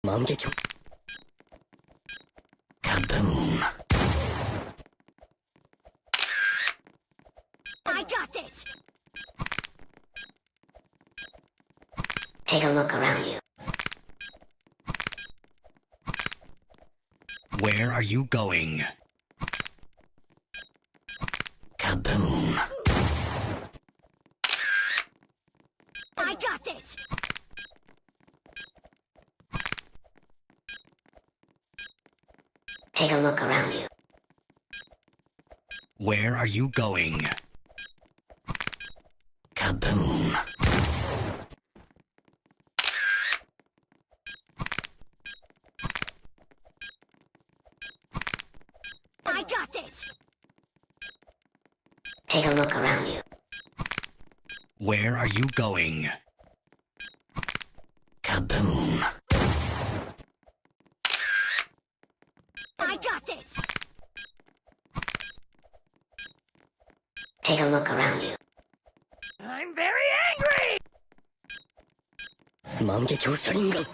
万華鏡 Kaboom! I got this! Take a look around you. Where are you going? Kaboom! I got this! Take a look around you. Where are you going? Kaboom! I got this! Take a look around you. Where are you going? Kaboom! I got this! Take a look around you. I'm very angry! 万華鏡車輪ガン